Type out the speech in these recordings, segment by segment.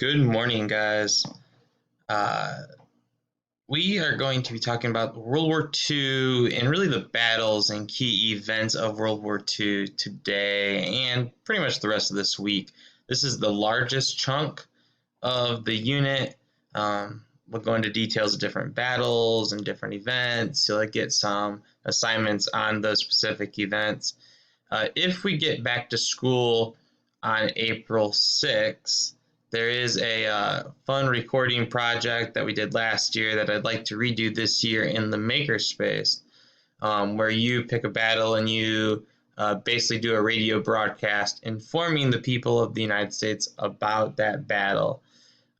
Good morning, guys. Uh, we are going to be talking about World War II and really the battles and key events of World War II today and pretty much the rest of this week. This is the largest chunk of the unit. We'll go into details of different battles and different events. You'll get some assignments on those specific events. If we get back to school on April 6th, there is a fun recording project that we did last year that I'd like to redo this year in the makerspace, where you pick a battle and you basically do a radio broadcast informing the people of the United States about that battle.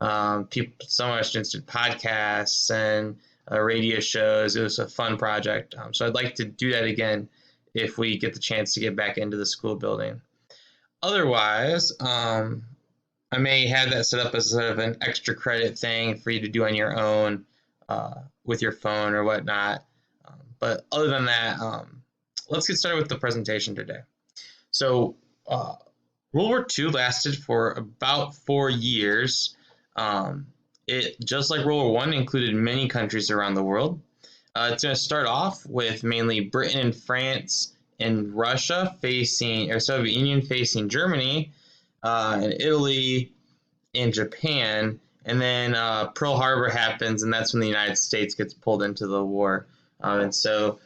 Some of our students did podcasts and radio shows. It was a fun project. So I'd like to do that again if we get the chance to get back into the school building. Otherwise, I may have that set up as sort of an extra credit thing for you to do on your own with your phone or whatnot. But other than that, let's get started with the presentation today. So World War II lasted for about 4 years. It, just like World War I, included many countries around the world. It's going to start off with mainly Britain and France and Russia facing, or Soviet Union facing Germany, and Italy and Japan, and then Pearl Harbor happens, and that's when the United States gets pulled into the war. And so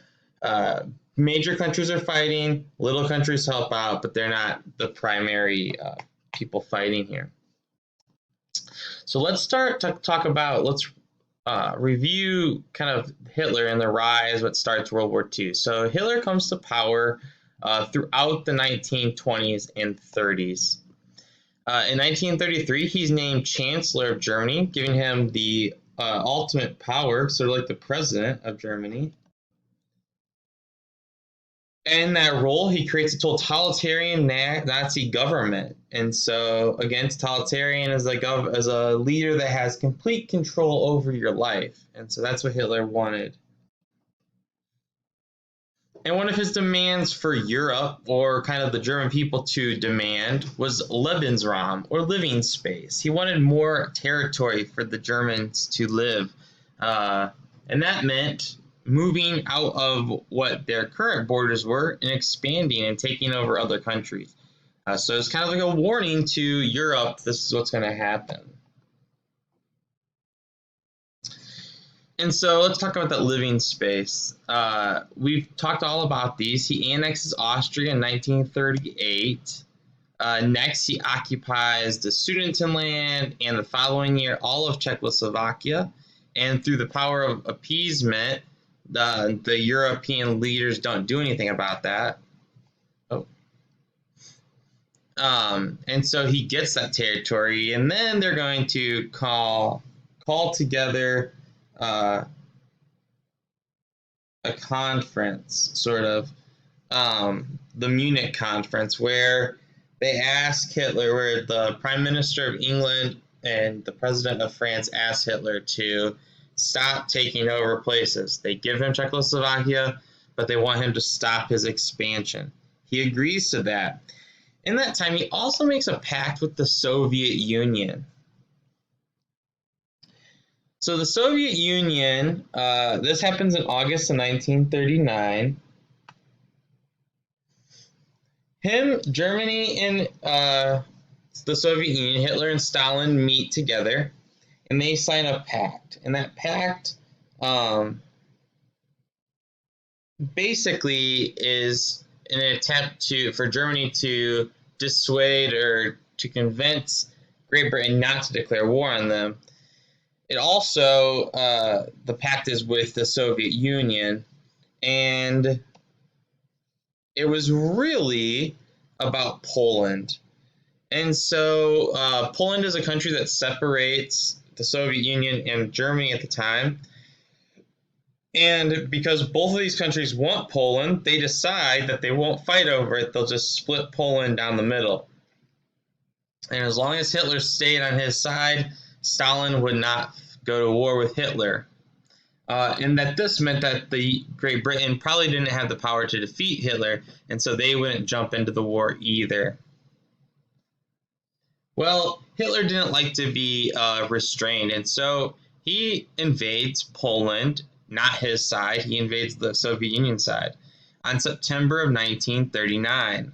major countries are fighting, little countries help out, but they're not the primary people fighting here. So let's start to talk about, let's review kind of Hitler and the rise, what starts World War II. So Hitler comes to power throughout the 1920s and 30s. In 1933, he's named Chancellor of Germany, giving him the ultimate power, sort of like the president of Germany. In that role, he creates a totalitarian Nazi government. And so, again, totalitarian is as a leader that has complete control over your life. And so that's what Hitler wanted. And one of his demands for Europe, or kind of the German people to demand, was Lebensraum, or living space. He wanted more territory for the Germans to live. And that meant moving out of what their current borders were and expanding and taking over other countries. So it's kind of like a warning to Europe, this is what's going to happen. And so let's talk about that living space. We've talked all about these. He annexes Austria in 1938. Next, he occupies the Sudetenland and the following year all of Czechoslovakia. And through the power of appeasement, the European leaders don't do anything about that. And so he gets that territory, and then they're going to call together a conference, sort of, the Munich conference, where they ask Hitler, where the Prime Minister of England and the President of France ask Hitler to stop taking over places. They give him Czechoslovakia, but they want him to stop his expansion. He agrees to that. In that time, he also makes a pact with the Soviet Union. So the Soviet Union, this happens in August of 1939. Germany and the Soviet Union, Hitler and Stalin meet together, and they sign a pact. And that pact basically is an attempt for Germany to dissuade or to convince Great Britain not to declare war on them. It also, the pact is with the Soviet Union, and it was really about Poland. And so Poland is a country that separates the Soviet Union and Germany at the time. And because both of these countries want Poland, they decide that they won't fight over it. They'll just split Poland down the middle. And as long as Hitler stayed on his side, Stalin would not go to war with Hitler. And that this meant that the Great Britain probably didn't have the power to defeat Hitler, and so they wouldn't jump into the war either. Well, Hitler didn't like to be restrained, and so he invades Poland, not his side, he invades the Soviet Union side on September of 1939.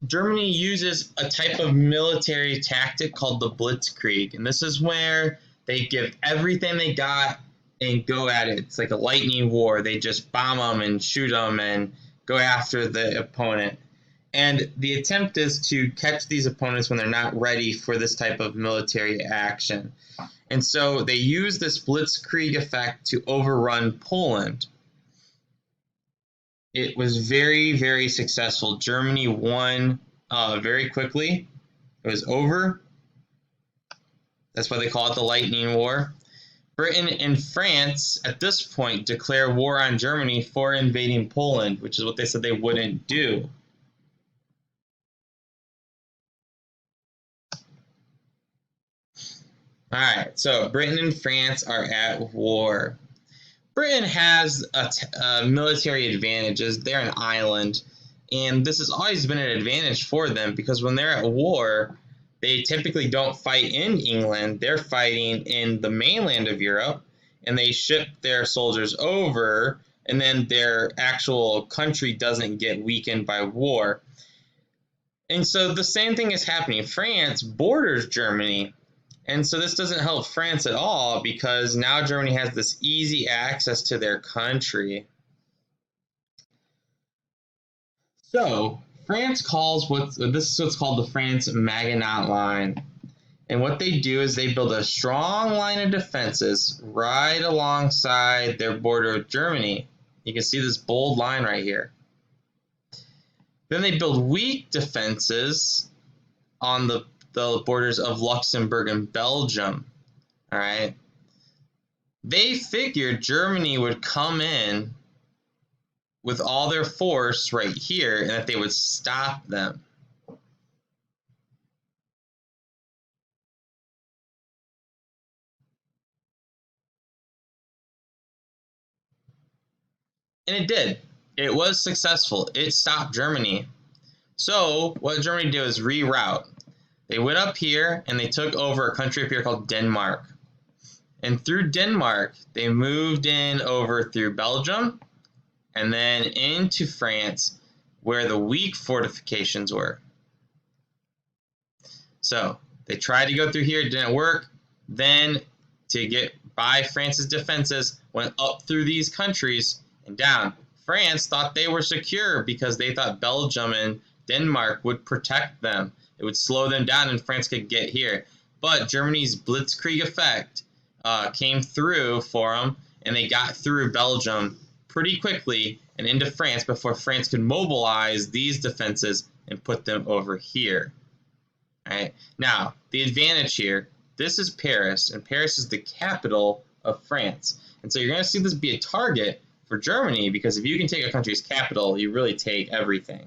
Germany uses a type of military tactic called the Blitzkrieg, and this is where they give everything they got and go at it. It's like a lightning war. They just bomb them and shoot them and go after the opponent. And the attempt is to catch these opponents when they're not ready for this type of military action. And so they use this Blitzkrieg effect to overrun Poland. It was very, very successful. Germany won very quickly. It was over. That's why they call it the Lightning War. Britain and France, at this point, declare war on Germany for invading Poland, which is what they said they wouldn't do. All right, so Britain and France are at war. Britain has military advantages. They're an island, and this has always been an advantage for them because when they're at war, they typically don't fight in England. They're fighting in the mainland of Europe, and they ship their soldiers over, and then their actual country doesn't get weakened by war. And so the same thing is happening. France borders Germany. And so this doesn't help France at all because now Germany has this easy access to their country. So France calls this is what's called the France-Maginot Line. And what they do is they build a strong line of defenses right alongside their border with Germany. You can see this bold line right here. Then they build weak defenses on the borders of Luxembourg and Belgium. All right. They figured Germany would come in with all their force right here and that they would stop them. And it did. It was successful. It stopped Germany. So what Germany did was reroute. They went up here and they took over a country up here called Denmark. And through Denmark, they moved in over through Belgium and then into France where the weak fortifications were. So they tried to go through here, it didn't work. Then to get by France's defenses, went up through these countries and down. France thought they were secure because they thought Belgium and Denmark would protect them. It would slow them down and France could get here. But Germany's Blitzkrieg effect came through for them, and they got through Belgium pretty quickly and into France before France could mobilize these defenses and put them over here. All right. Now, the advantage here, this is Paris, and Paris is the capital of France. And so you're going to see this be a target for Germany because if you can take a country's capital, you really take everything.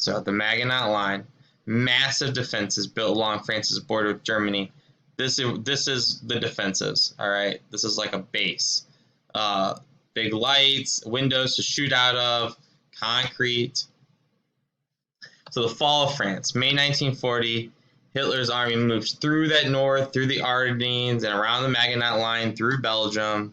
So the Maginot Line, massive defenses built along France's border with Germany. This is the defenses, all right? This is like a base. Big lights, windows to shoot out of, concrete. So the fall of France, May 1940, Hitler's army moves through that north, through the Ardennes, and around the Maginot Line, through Belgium,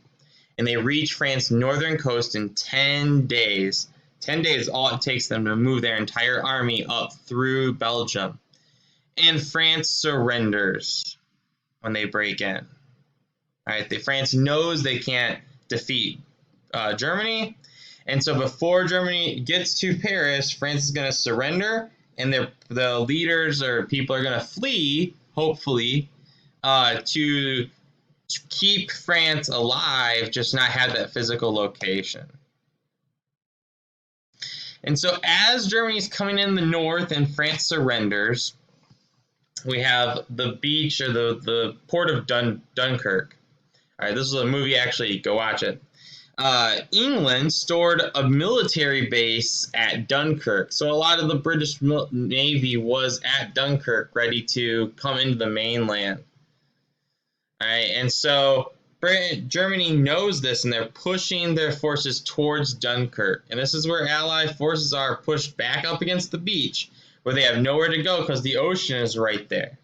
and they reach France's northern coast in 10 days. 10 days is all it takes them to move their entire army up through Belgium. And France surrenders when they break in. All right, France knows they can't defeat Germany. And so before Germany gets to Paris, France is going to surrender. And the leaders or people are going to flee, hopefully, to keep France alive, just not have that physical location. And so as Germany's coming in the north and France surrenders, we have the beach or the port of Dunkirk. All right, this is a movie, actually, go watch it. England stored a military base at Dunkirk. So a lot of the British Navy was at Dunkirk ready to come into the mainland. All right, and so Germany knows this, and they're pushing their forces towards Dunkirk. And this is where Allied forces are pushed back up against the beach. where they have nowhere to go because the ocean is right there.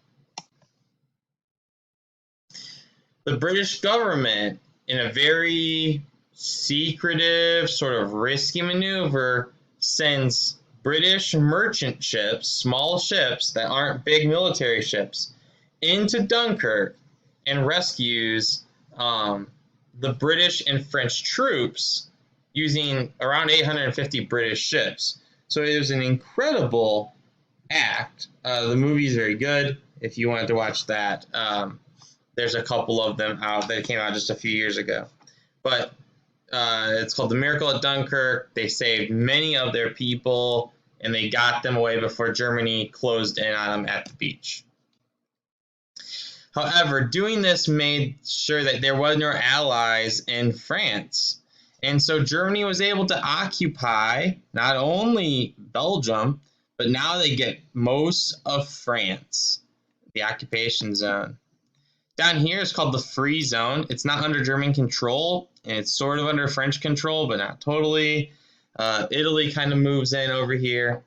The British government, in a very secretive, sort of risky maneuver, sends British merchant ships, small ships that aren't big military ships, into Dunkirk and rescues the British and French troops using around 850 British ships. So it was an incredible act. The movie is very good if you wanted to watch that. There's a couple of them out that came out just a few years ago. But it's called The Miracle at Dunkirk. They saved many of their people, and they got them away before Germany closed in on them at the beach. However, doing this made sure that there were no allies in France. And so Germany was able to occupy not only Belgium, but now they get most of France, the occupation zone. Down here is called the Free Zone. It's not under German control, and it's sort of under French control, but not totally. Italy kind of moves in over here.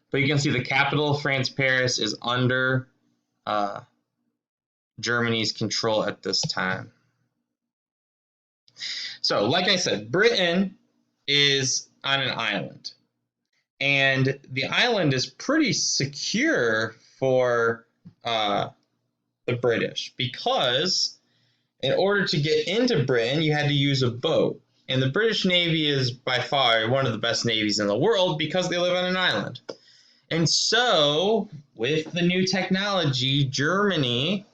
But you can see the capital of France, Paris, is under Germany's control at this time. So, like I said, Britain is on an island. And the island is pretty secure for the British, because in order to get into Britain, you had to use a boat. And the British Navy is by far one of the best navies in the world because they live on an island. And so, with the new technology, Germany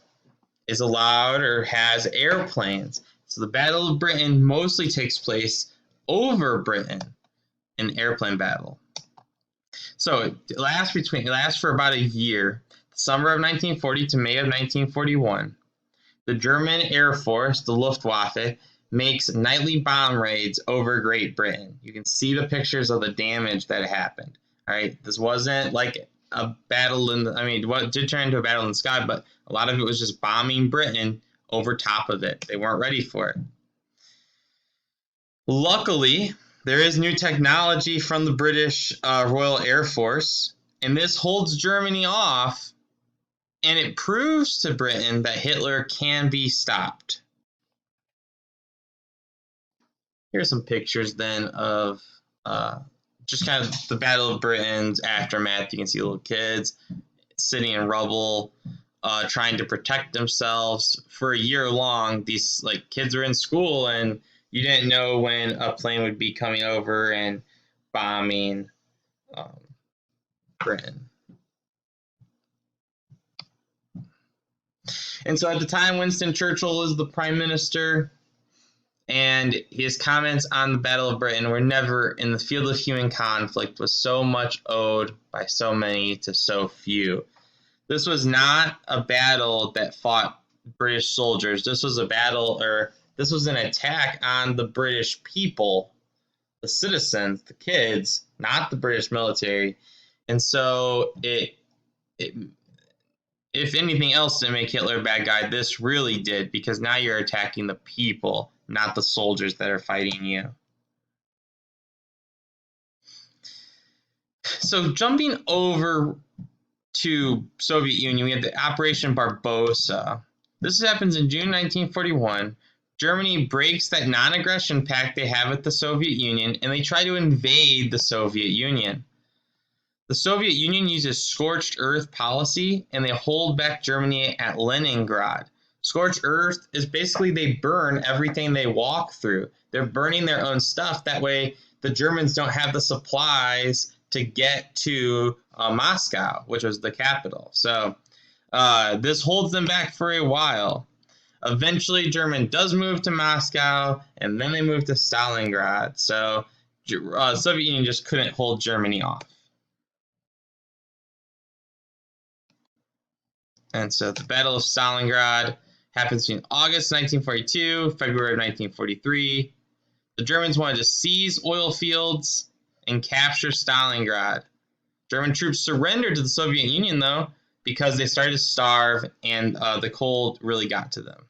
is allowed or has airplanes. So the Battle of Britain mostly takes place over Britain, an airplane battle. So it lasts for about a year. Summer of 1940 to May of 1941, the German Air Force, the Luftwaffe, makes nightly bomb raids over Great Britain. You can see the pictures of the damage that happened. All right, this wasn't like a battle what did turn into a battle in the sky, but a lot of it was just bombing Britain over top of it. They weren't ready for it. Luckily, there is new technology from the British Royal Air Force, and this holds Germany off. And it proves to Britain that Hitler can be stopped. Here's some pictures then of just kind of the Battle of Britain's aftermath. You can see little kids sitting in rubble, trying to protect themselves. For a year long, these kids were in school, and you didn't know when a plane would be coming over and bombing Britain. And so at the time, Winston Churchill is the prime minister, and his comments on the Battle of Britain were never in the field of human conflict was so much owed by so many to so few. This was not a battle that fought British soldiers. This was a battle, or this was an attack on the British people, the citizens, the kids, not the British military. And so if anything else didn't make Hitler a bad guy, this really did, because now you're attacking the people, not the soldiers that are fighting you. So jumping over to Soviet Union, we have the Operation Barbarossa. This happens in June 1941. Germany breaks that non-aggression pact they have with the Soviet Union, and they try to invade the Soviet Union. The Soviet Union uses scorched earth policy, and they hold back Germany at Leningrad. Scorched earth is basically they burn everything they walk through. They're burning their own stuff. That way the Germans don't have the supplies to get to Moscow, which was the capital. So this holds them back for a while. Eventually, Germany does move to Moscow, and then they move to Stalingrad. So the Soviet Union just couldn't hold Germany off. And so the Battle of Stalingrad happens between August 1942, February of 1943. The Germans wanted to seize oil fields and capture Stalingrad. German troops surrendered to the Soviet Union, though, because they started to starve and the cold really got to them.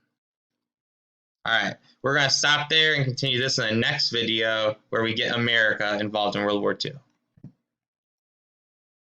All right, we're going to stop there and continue this in the next video where we get America involved in World War II.